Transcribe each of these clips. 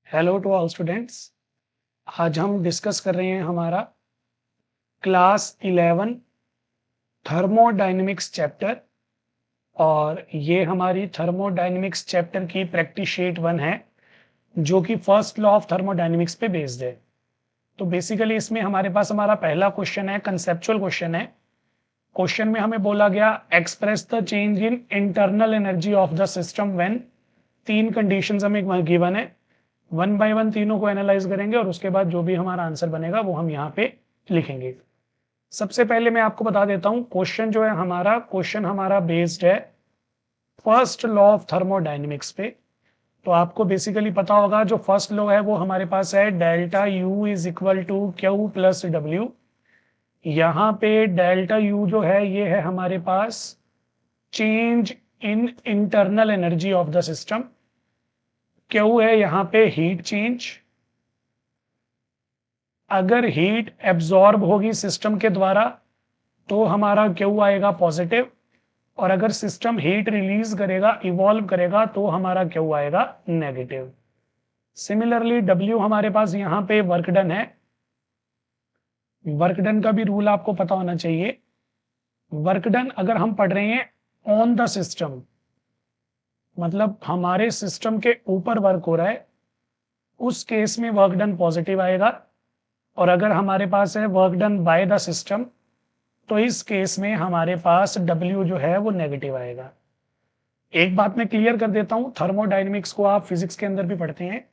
Hello to all students. आज हम discuss कर रहे हैं हमारा क्लास 11 थर्मोडायनेमिक्स चैप्टर, और ये हमारी थर्मोडायनेमिक्स चैप्टर की प्रैक्टिस शीट 1 है जो कि फर्स्ट लॉ ऑफ थर्मोडायनेमिक्स पे बेस्ड है। तो बेसिकली इसमें हमारे पास हमारा पहला क्वेश्चन है, कंसेप्चुअल क्वेश्चन है। क्वेश्चन में हमें बोला गया express the change in internal energy of the system when. तीन कंडीशंस हमें गिवन है, वन बाय वन तीनों को एनालाइज करेंगे और उसके बाद जो भी हमारा आंसर बनेगा वो हम यहाँ पे लिखेंगे। सबसे पहले मैं आपको बता देता हूँ, क्वेश्चन जो है क्वेश्चन हमारा बेस्ड है फर्स्ट लॉ ऑफ थर्मोडायनेमिक्स पे। तो आपको बेसिकली पता होगा जो फर्स्ट लॉ है वो हमारे पास है delta U is equal to Q plus W. यहाँ पे डेल्टा यू जो है ये है हमारे पास change in internal energy of the system. Q है यहाँ पे हीट चेंज। अगर हीट एब्जॉर्ब होगी सिस्टम के द्वारा तो हमारा क्यू आएगा पॉजिटिव, और अगर सिस्टम हीट रिलीज करेगा, इवॉल्व करेगा, तो हमारा क्यू आएगा नेगेटिव। सिमिलरली डब्ल्यू हमारे पास यहाँ पे वर्क डन है। वर्क डन का भी रूल आपको पता होना चाहिए। वर्क डन अगर हम पढ़ रहे हैं ऑन द सिस्टम, मतलब हमारे सिस्टम के ऊपर वर्क हो रहा है, उस केस में वर्क डन पॉजिटिव आएगा। और अगर हमारे पास है work done by the system, तो इस केस में हमारे पास W जो है वो नेगेटिव आएगा। एक बात मैं क्लियर कर देता हूँ, थर्मोडायनेमिक्स को आप फिजिक्स के अंदर भी पढ़ते हैं,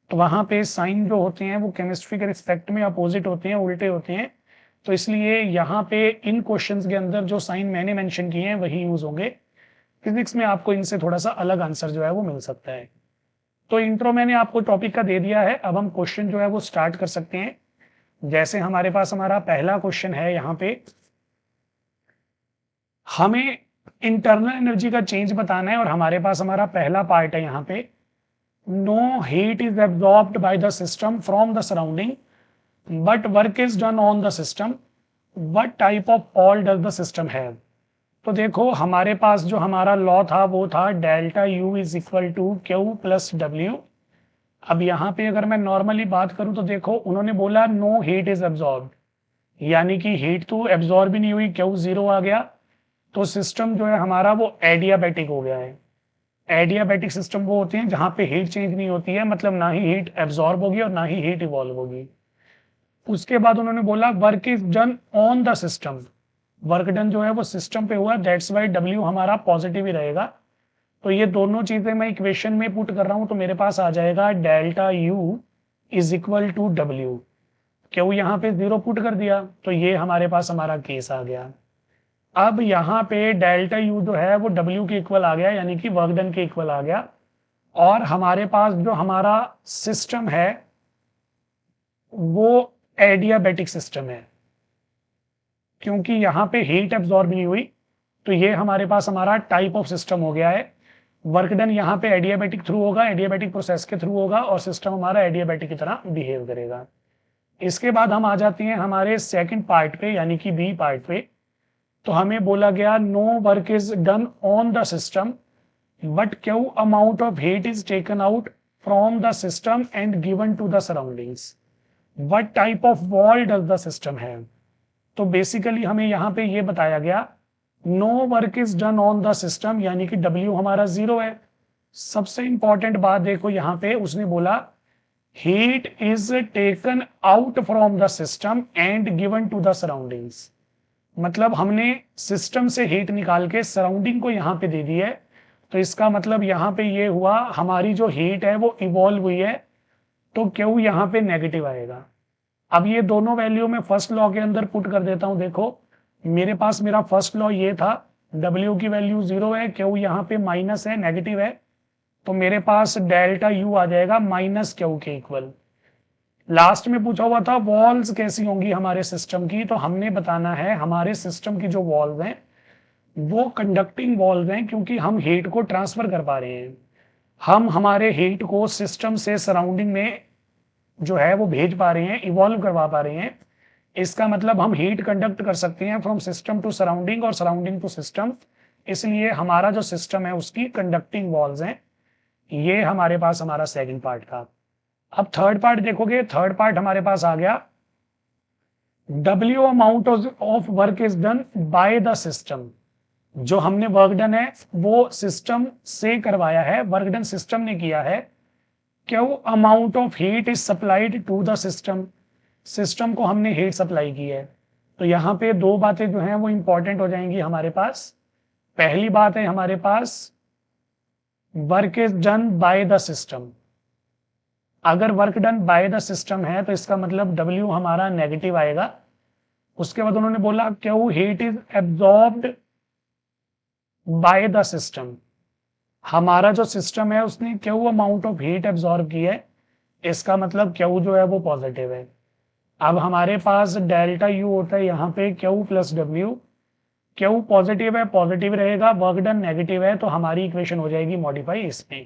तो वहां पे साइन जो होते हैं वो केमिस्ट्री के रिस्पेक्ट में अपोजिट होते हैं, उल्टे होते हैं। तो इसलिए यहाँ पे इन क्वेश्चंस के अंदर जो साइन मैंने मेंशन किए हैं वही यूज होंगे। फिजिक्स में आपको इनसे थोड़ा सा अलग आंसर जो है वो मिल सकता है। तो इंट्रो मैंने आपको टॉपिक का दे दिया है, अब हम क्वेश्चन जो है वो स्टार्ट कर सकते हैं। जैसे हमारे पास हमारा पहला क्वेश्चन है, यहाँ पे हमें इंटरनल एनर्जी का चेंज बताना है और हमारे पास हमारा पहला पार्ट है यहाँ पे, no heat is absorbed by the system from the surrounding but work is done on the system, what type of wall does the system have. तो देखो हमारे पास जो हमारा लॉ था वो था delta U is equal to Q plus W. अब यहाँ पे अगर मैं नॉर्मली बात करूं तो देखो उन्होंने बोला नो हीट इज एब्जॉर्ब्ड, यानी कि हीट तो एब्जॉर्ब ही नहीं हुई, क्यू जीरो आ गया। तो सिस्टम जो है हमारा वो एडियाबैटिक हो गया है। एडियाबैटिक सिस्टम वो होते हैं जहां पे हीट चेंज नहीं होती है, मतलब ना ही हीट एब्जॉर्ब होगी और ना ही हीट इवॉल्व होगी। उसके बाद उन्होंने बोला work is done on the system, work done जो है वो सिस्टम पे हुआ, दैट्स वाई डब्ल्यू हमारा पॉजिटिव ही रहेगा। तो ये दोनों चीजें मैं इक्वेशन में पुट कर रहा हूं, तो मेरे पास आ जाएगा delta U is equal to W. क्यों यहाँ पे जीरो पुट कर दिया, तो ये हमारे पास हमारा केस आ गया। अब यहाँ पे डेल्टा यू जो है वो डब्ल्यू के इक्वल आ गया, यानी कि वर्क डन के इक्वल आ गया। और हमारे पास जो हमारा सिस्टम है वो एडियाबैटिक सिस्टम है, क्योंकि यहाँ पे हीट एब्जॉर्ब नहीं हुई। तो ये हमारे पास हमारा टाइप ऑफ सिस्टम हो गया है। वर्क डन यहाँ पे एडियाबैटिक थ्रू होगा, एडियाबैटिक प्रोसेस के थ्रू होगा, और सिस्टम हमारा एडियाबैटिक की तरह बिहेव करेगा। इसके बाद हम आ जाते हैं हमारे सेकंड पार्ट पे, यानी कि बी पार्ट पे। तो हमें बोला गया no work is done on the system but Q amount of heat is taken out from the system and given to the surroundings, what type of wall does the system have. तो basically हमें यहाँ पे ये बताया गया no work is done on the system, यानी कि W हमारा जीरो है। सबसे इंपॉर्टेंट बात देखो यहाँ पे उसने बोला heat is taken out from the system and given to the surroundings, मतलब हमने सिस्टम से हीट निकाल के सराउंडिंग को यहाँ पे दे दी है। तो इसका मतलब यहाँ पे ये हुआ हमारी जो हीट है वो इवॉल्व हुई है, तो क्यू यहाँ पे नेगेटिव आएगा। अब ये दोनों वैल्यू में फर्स्ट लॉ के अंदर पुट कर देता हूं। देखो मेरे पास मेरा फर्स्ट लॉ ये था, W की वैल्यू जीरो है, क्यू यहाँ पे माइनस है, नेगेटिव है, तो मेरे पास डेल्टा यू आ जाएगा माइनस क्यू के इक्वल। लास्ट में पूछा हुआ था वॉल्स कैसी होंगी हमारे सिस्टम की, तो हमने बताना है हमारे सिस्टम की जो वॉल्स हैं वो कंडक्टिंग वॉल्स हैं, क्योंकि हम हीट को ट्रांसफर कर पा रहे हैं। हम हमारे हीट को सिस्टम से सराउंडिंग में जो है वो भेज पा रहे हैं, इवॉल्व करवा पा रहे हैं। इसका मतलब हम हीट कंडक्ट कर सकते हैं फ्रॉम सिस्टम टू सराउंडिंग और सराउंडिंग टू सिस्टम। इसलिए हमारा जो सिस्टम है उसकी कंडक्टिंग वॉल्स हैं। ये हमारे पास हमारा सेकंड पार्ट था। अब थर्ड पार्ट देखोगे, थर्ड पार्ट हमारे पास आ गया, W amount of work is done by the system. जो हमने वर्क डन है वो सिस्टम से करवाया है, वर्क डन सिस्टम ने किया है। Q amount of heat is supplied to the system, system को हमने हीट सप्लाई की है। तो यहाँ पे दो बातें जो हैं वो इंपॉर्टेंट हो जाएंगी हमारे पास। पहली बात है हमारे पास work is done by the system. अगर work done by the system है तो इसका मतलब W हमारा नेगेटिव आएगा। उसके बाद उन्होंने बोला Q heat is absorbed by the system. हमारा जो सिस्टम है उसने Q amount of heat absorb की है, इसका मतलब क्यू जो है वो पॉजिटिव है। अब हमारे पास डेल्टा यू होता है यहाँ पे Q plus W. Q positive है, पॉजिटिव रहेगा, वर्क डन नेगेटिव है, तो हमारी इक्वेशन हो जाएगी मॉडिफाई इसमें।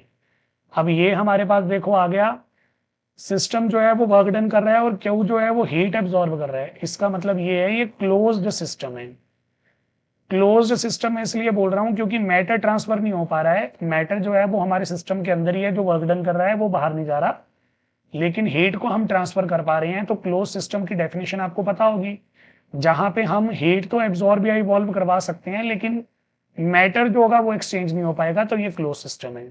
अब ये हमारे पास देखो आ गया, सिस्टम जो है वो वर्क डन कर रहा है और क्यू जो है वो हीट एब्जॉर्ब कर रहा है। इसका मतलब ये है ये क्लोज्ड सिस्टम है। क्लोज्ड सिस्टम में इसलिए बोल रहा हूँ क्योंकि मैटर ट्रांसफर नहीं हो पा रहा है, मैटर जो है वो हमारे सिस्टम के अंदर ही है, जो वर्क डन कर रहा है वो बाहर नहीं जा रहा, लेकिन हीट को हम ट्रांसफर कर पा रहे हैं। तो क्लोज सिस्टम की डेफिनेशन आपको पता होगी, जहां पे हम हीट तो एब्जॉर्ब या इवॉल्व करवा सकते हैं लेकिन मैटर जो होगा वो एक्सचेंज नहीं हो पाएगा, तो ये क्लोज सिस्टम है।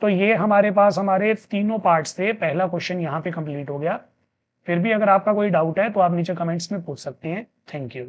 तो ये हमारे पास हमारे तीनों पार्ट्स थे, पहला क्वेश्चन यहाँ पे कंप्लीट हो गया। फिर भी अगर आपका कोई डाउट है तो आप नीचे कमेंट्स में पूछ सकते हैं। Thank you.